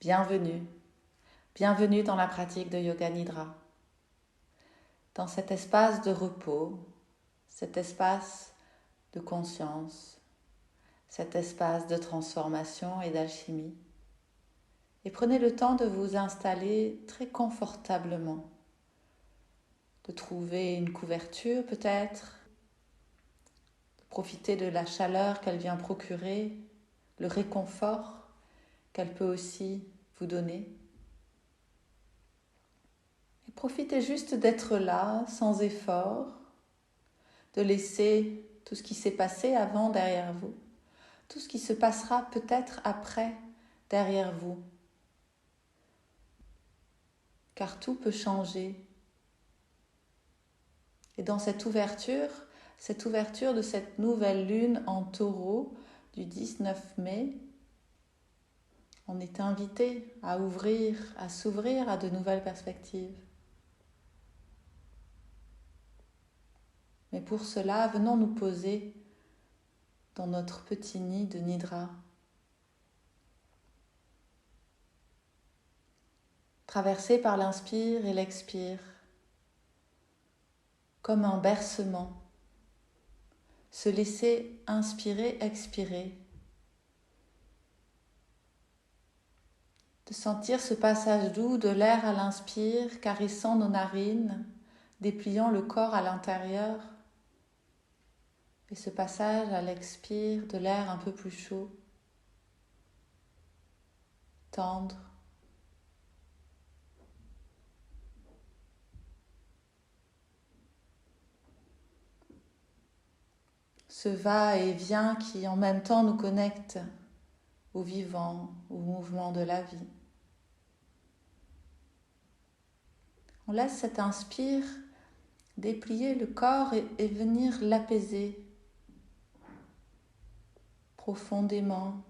Bienvenue, bienvenue dans la pratique de Yoga Nidra, dans cet espace de repos, cet espace de conscience, cet espace de transformation et d'alchimie. Et prenez le temps de vous installer très confortablement, de trouver une couverture peut-être, de profiter de la chaleur qu'elle vient procurer, le réconfort qu'elle peut aussi vous donner. Et profitez juste d'être là, sans effort, de laisser tout ce qui s'est passé avant derrière vous, tout ce qui se passera peut-être après derrière vous. Car tout peut changer. Et dans cette ouverture de cette nouvelle lune en Taureau du 19 mai, on est invité à ouvrir, à s'ouvrir à de nouvelles perspectives. Mais pour cela, venons nous poser dans notre petit nid de Nidra. Traversé par l'inspire et l'expire, comme un bercement. Se laisser inspirer, expirer. De sentir ce passage doux de l'air à l'inspire, caressant nos narines, dépliant le corps à l'intérieur. Et ce passage à l'expire de l'air un peu plus chaud, tendre. Ce va-et-vient qui en même temps nous connecte au vivant, au mouvement de la vie. On laisse cet inspire déplier le corps et venir l'apaiser profondément.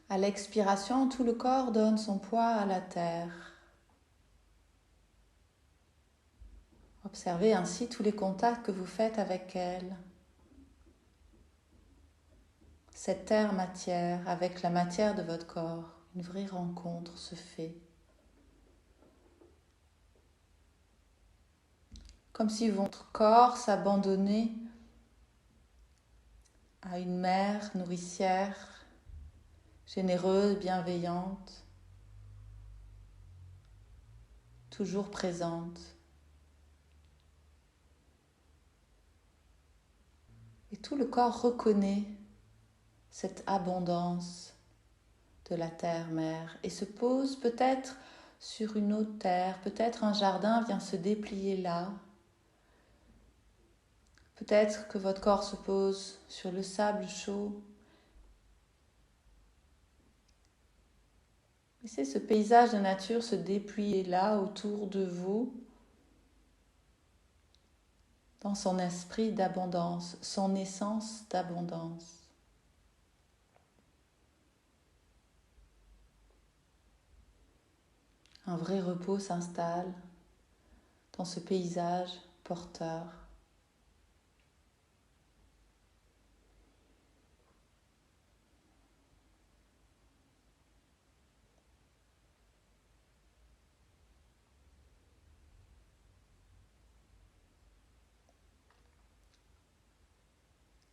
À l'expiration, tout le corps donne son poids à la terre. Observez ainsi tous les contacts que vous faites avec elle. Cette terre-matière avec la matière de votre corps, une vraie rencontre se fait. Comme si votre corps s'abandonnait à une mère nourricière, généreuse, bienveillante, toujours présente. Et tout le corps reconnaît cette abondance de la terre-mère et se pose peut-être sur une autre terre, peut-être un jardin vient se déplier là. Peut-être que votre corps se pose sur le sable chaud. Laissez ce paysage de nature se déplier là autour de vous, dans son esprit d'abondance, son essence d'abondance. Un vrai repos s'installe dans ce paysage porteur.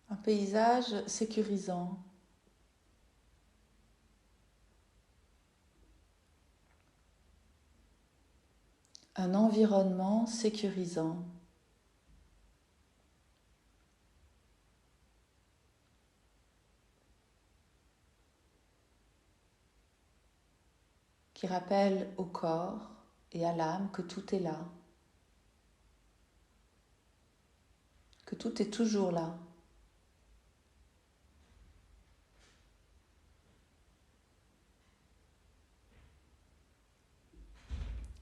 Un paysage sécurisant. Un environnement sécurisant. Qui rappelle au corps et à l'âme que tout est là, que tout est toujours là.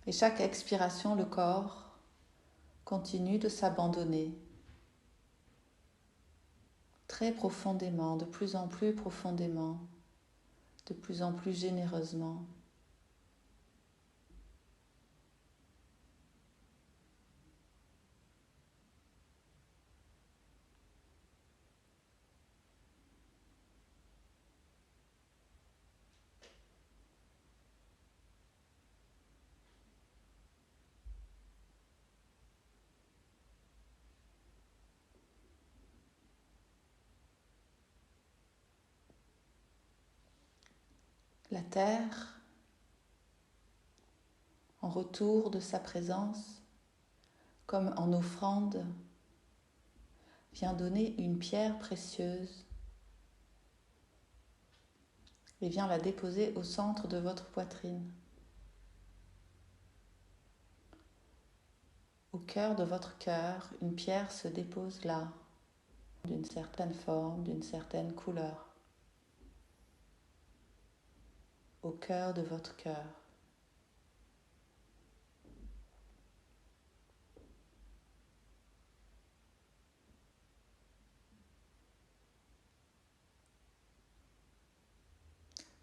Et chaque expiration, le corps continue de s'abandonner très profondément, de plus en plus profondément, de plus en plus généreusement. La terre, en retour de sa présence, comme en offrande, vient donner une pierre précieuse et vient la déposer au centre de votre poitrine, au cœur de votre cœur. Une pierre se dépose là, d'une certaine forme, d'une certaine couleur, au cœur de votre cœur.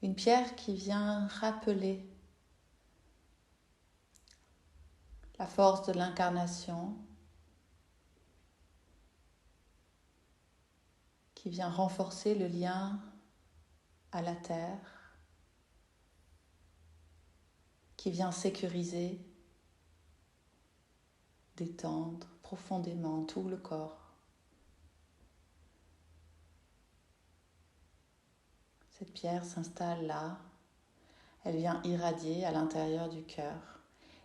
Une pierre qui vient rappeler la force de l'incarnation, qui vient renforcer le lien à la terre, qui vient sécuriser, détendre profondément tout le corps. Cette pierre s'installe là, elle vient irradier à l'intérieur du cœur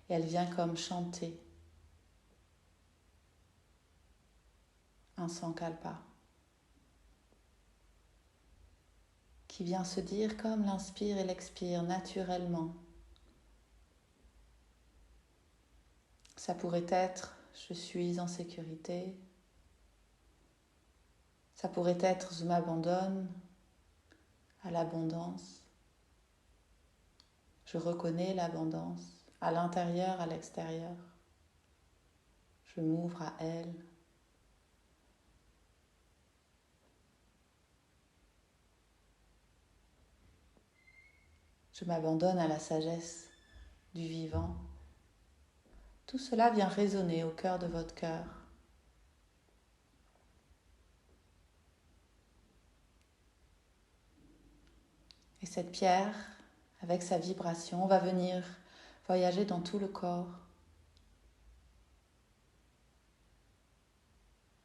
et elle vient comme chanter un sankalpa qui vient se dire comme l'inspire et l'expire naturellement. Ça pourrait être « je suis en sécurité », ça pourrait être « je m'abandonne à l'abondance », je reconnais l'abondance à l'intérieur, à l'extérieur, je m'ouvre à elle. Je m'abandonne à la sagesse du vivant. Tout cela vient résonner au cœur de votre cœur. Et cette pierre, avec sa vibration, va venir voyager dans tout le corps.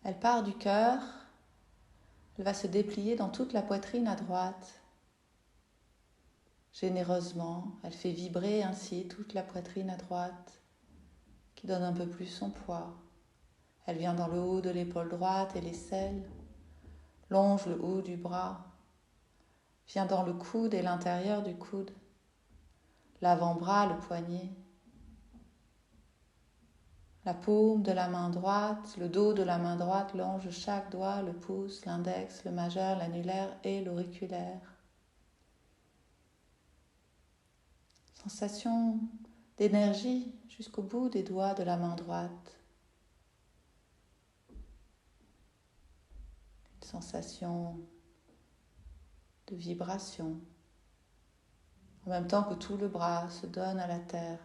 Elle part du cœur, elle va se déplier dans toute la poitrine à droite. Généreusement, elle fait vibrer ainsi toute la poitrine à droite, qui donne un peu plus son poids. Elle vient dans le haut de l'épaule droite et l'aisselle, longe le haut du bras, vient dans le coude et l'intérieur du coude, l'avant-bras, le poignet, la paume de la main droite, le dos de la main droite longe chaque doigt, le pouce, l'index, le majeur, l'annulaire et l'auriculaire. Sensation d'énergie jusqu'au bout des doigts de la main droite. Une sensation de vibration, en même temps que tout le bras se donne à la terre.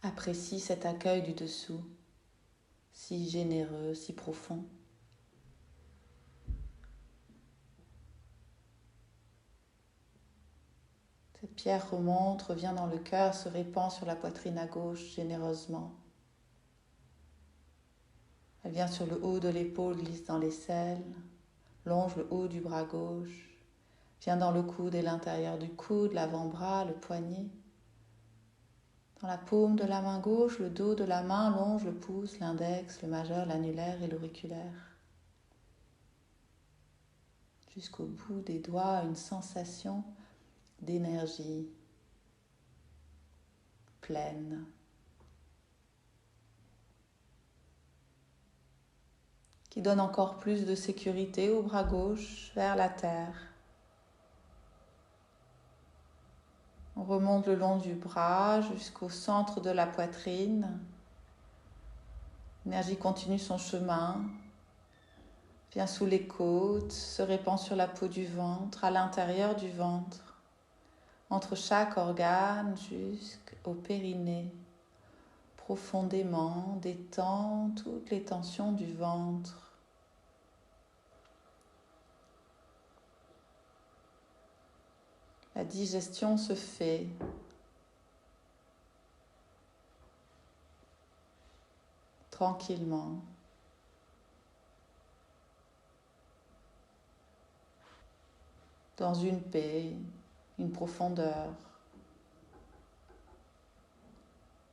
Apprécie cet accueil du dessous, si généreux, si profond. Cette pierre remonte, revient dans le cœur, se répand sur la poitrine à gauche généreusement. Elle vient sur le haut de l'épaule, glisse dans l'aisselle, longe le haut du bras gauche, vient dans le coude et l'intérieur du coude, l'avant-bras, le poignet. Dans la paume de la main gauche, le dos de la main longe le pouce, l'index, le majeur, l'annulaire et l'auriculaire. Jusqu'au bout des doigts, une sensation d'énergie pleine. Qui donne encore plus de sécurité au bras gauche vers la terre. On remonte le long du bras jusqu'au centre de la poitrine. L'énergie continue son chemin, vient sous les côtes, se répand sur la peau du ventre, à l'intérieur du ventre, entre chaque organe jusqu'au périnée. Profondément, détend toutes les tensions du ventre. La digestion se fait. Tranquillement. dans une paix, une profondeur.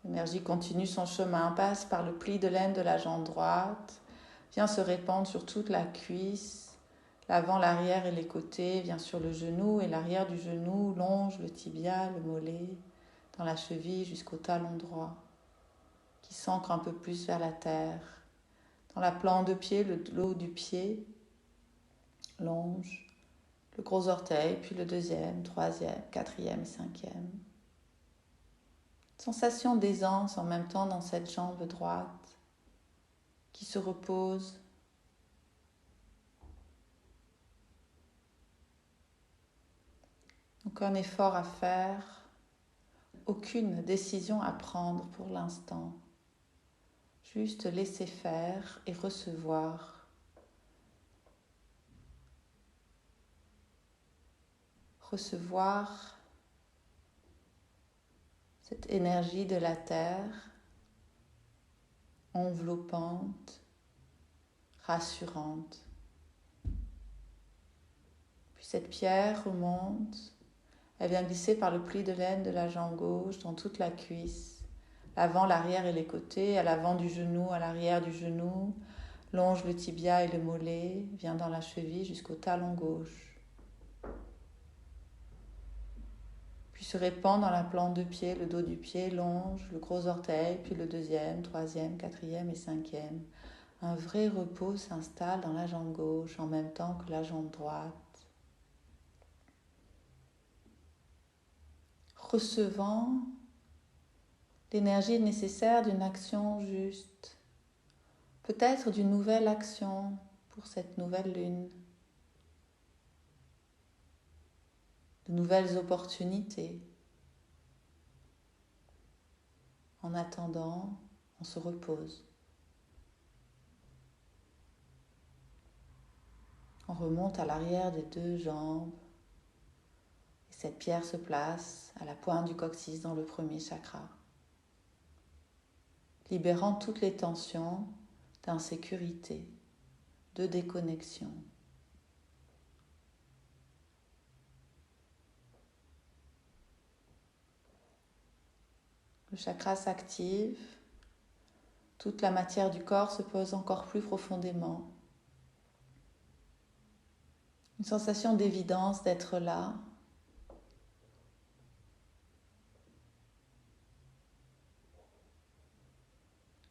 L'énergie continue son chemin, passe par le pli de laine de la jambe droite, vient se répandre sur toute la cuisse, l'avant, l'arrière et les côtés, vient sur le genou et l'arrière du genou, longe le tibia, le mollet, dans la cheville jusqu'au talon droit, qui s'ancre un peu plus vers la terre. Dans la plante de pied, le haut du pied, longe, le gros orteil, puis le deuxième, troisième, quatrième et cinquième. Sensation d'aisance en même temps dans cette jambe droite qui se repose. Aucun effort à faire, aucune décision à prendre pour l'instant. Juste laisser faire et recevoir. Recevoir cette énergie de la terre, enveloppante, rassurante. Puis cette pierre remonte, elle vient glisser par le pli de laine de la jambe gauche dans toute la cuisse, l'avant, l'arrière et les côtés, à l'avant du genou, à l'arrière du genou, longe le tibia et le mollet, vient dans la cheville jusqu'au talon gauche. Puis se répand dans la plante de pied, le dos du pied, longe, le gros orteil, puis le deuxième, troisième, quatrième et cinquième. Un vrai repos s'installe dans la jambe gauche en même temps que la jambe droite. Recevant l'énergie nécessaire d'une action juste, peut-être d'une nouvelle action pour cette nouvelle lune, de nouvelles opportunités. En attendant, on se repose. On remonte à l'arrière des deux jambes. Et cette pierre se place à la pointe du coccyx dans le premier chakra, libérant toutes les tensions d'insécurité, de déconnexion. Le chakra s'active, toute la matière du corps se pose encore plus profondément. Une sensation d'évidence d'être là.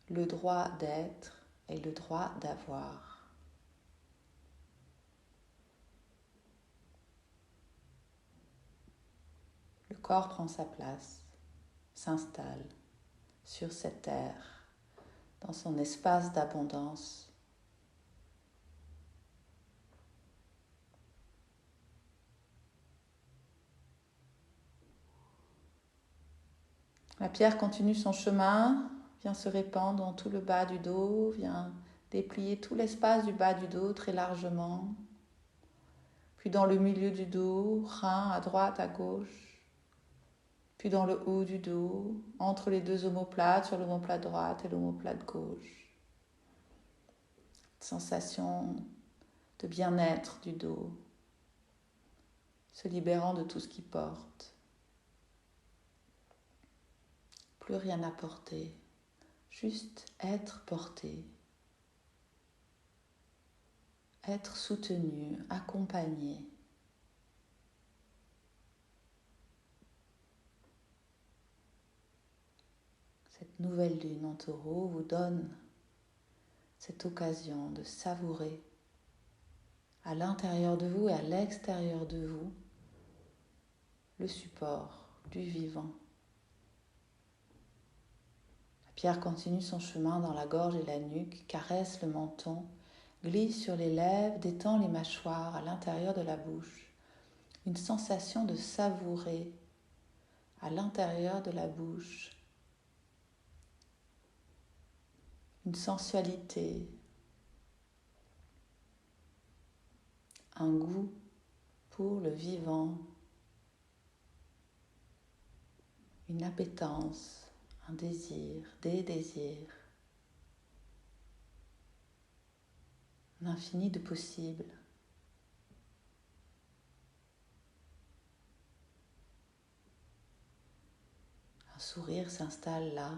Le droit d'être et le droit d'avoir. Le corps prend sa place, s'installe sur cette terre, dans son espace d'abondance. La pierre continue son chemin, vient se répandre dans tout le bas du dos, vient déplier tout l'espace du bas du dos très largement, puis dans le milieu du dos, rein à droite, à gauche, puis dans le haut du dos, entre les deux omoplates, sur l'omoplate droite et l'omoplate gauche. Sensation de bien-être du dos, se libérant de tout ce qui porte. Plus rien à porter, juste être porté, être soutenu, accompagné. Cette nouvelle lune en taureau vous donne cette occasion de savourer à l'intérieur de vous et à l'extérieur de vous le support du vivant. La pierre continue son chemin dans la gorge et la nuque, caresse le menton, glisse sur les lèvres, détend les mâchoires à l'intérieur de la bouche. Une sensation de savourer à l'intérieur de la bouche. Une sensualité, un goût pour le vivant, une appétence, un désir, des désirs, un infini de possibles. sourire s'installe là,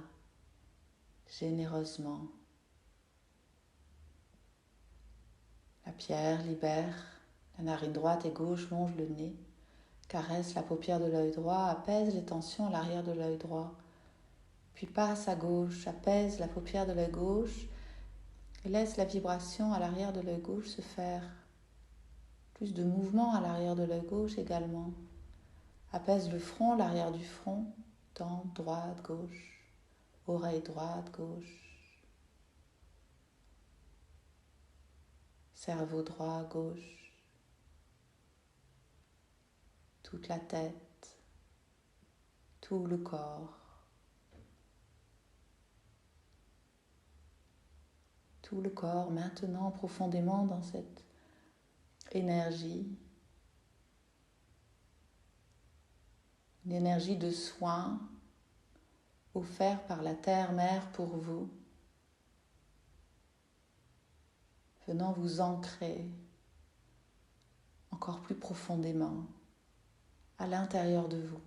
généreusement. La pierre libère, la narine droite et gauche longe le nez, caresse la paupière de l'œil droit, apaise les tensions à l'arrière de l'œil droit, puis passe à gauche, apaise la paupière de l'œil gauche et laisse la vibration à l'arrière de l'œil gauche se faire. Plus de mouvement à l'arrière de l'œil gauche également. Apaise le front, l'arrière du front, tempe, droite, gauche, oreille droite, gauche, cerveau droit, gauche, toute la tête, tout le corps, tout le corps maintenant profondément dans cette énergie, une énergie de soin offerte par la Terre-Mère pour vous, venant vous ancrer encore plus profondément à l'intérieur de vous.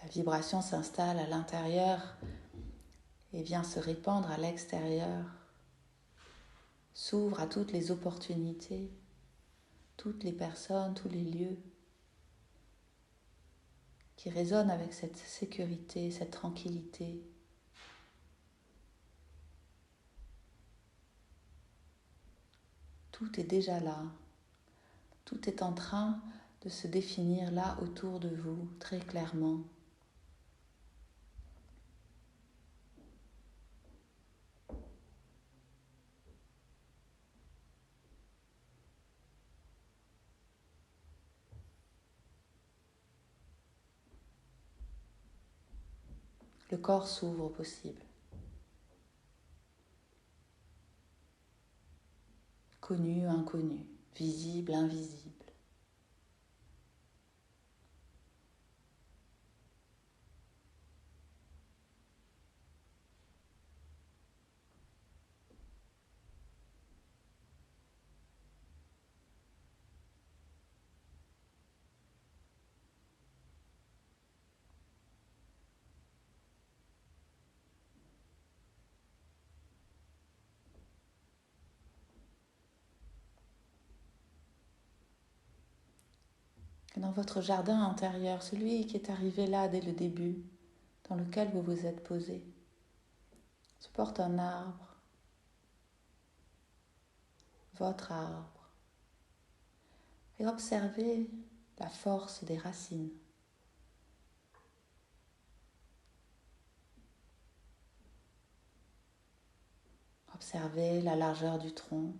La vibration s'installe à l'intérieur et vient se répandre à l'extérieur, s'ouvre à toutes les opportunités, toutes les personnes, tous les lieux qui résonnent avec cette sécurité, cette tranquillité. Tout est déjà là, tout est en train de se définir là autour de vous très clairement. Le corps s'ouvre au possible. Connu, inconnu, visible, invisible. Et dans votre jardin intérieur, celui qui est arrivé là dès le début, dans lequel vous vous êtes posé, se porte un arbre, votre arbre, et observez la force des racines. Observez la largeur du tronc.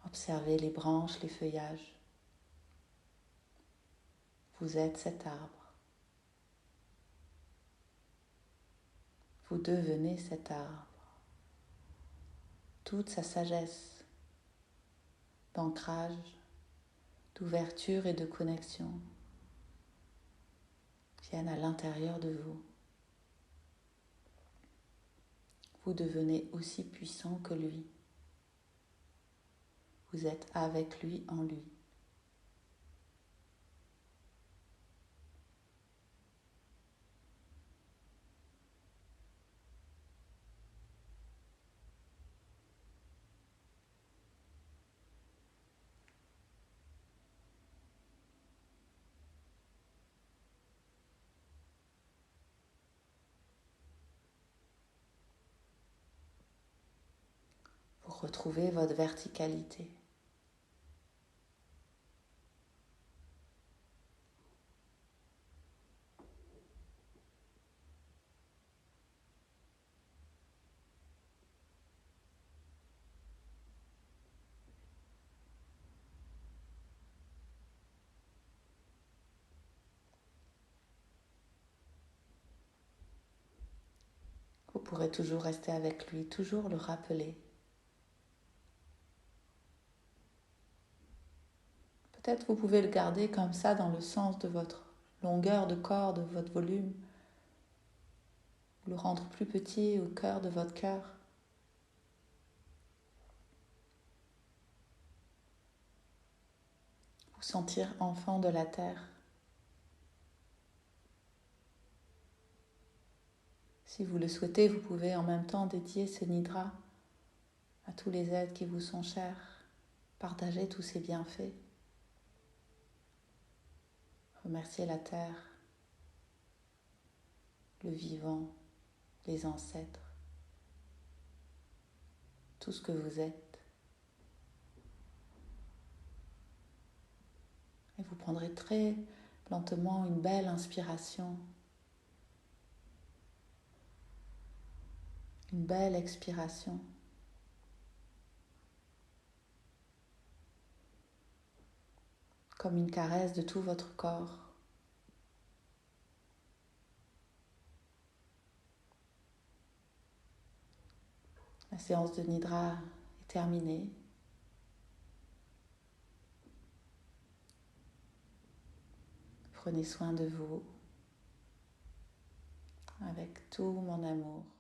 Observez les branches, les feuillages. Vous êtes cet arbre. Vous devenez cet arbre. Toute sa sagesse d'ancrage, d'ouverture et de connexion viennent à l'intérieur de vous. Vous devenez aussi puissant que lui. Vous êtes avec lui en lui. Vous retrouvez votre verticalité. pourrez toujours rester avec lui, toujours le rappeler. Peut-être vous pouvez le garder comme ça dans le sens de votre longueur de corps, de votre volume, le rendre plus petit au cœur de votre cœur. Vous sentir enfant de la terre. Si vous le souhaitez, vous pouvez en même temps dédier ce nidra à tous les êtres qui vous sont chers, partager tous ces bienfaits, remercier la terre, le vivant, les ancêtres, tout ce que vous êtes. Et vous prendrez très lentement une belle inspiration, une belle expiration. Comme une caresse de tout votre corps. La séance de Nidra est terminée. Prenez soin de vous avec tout mon amour.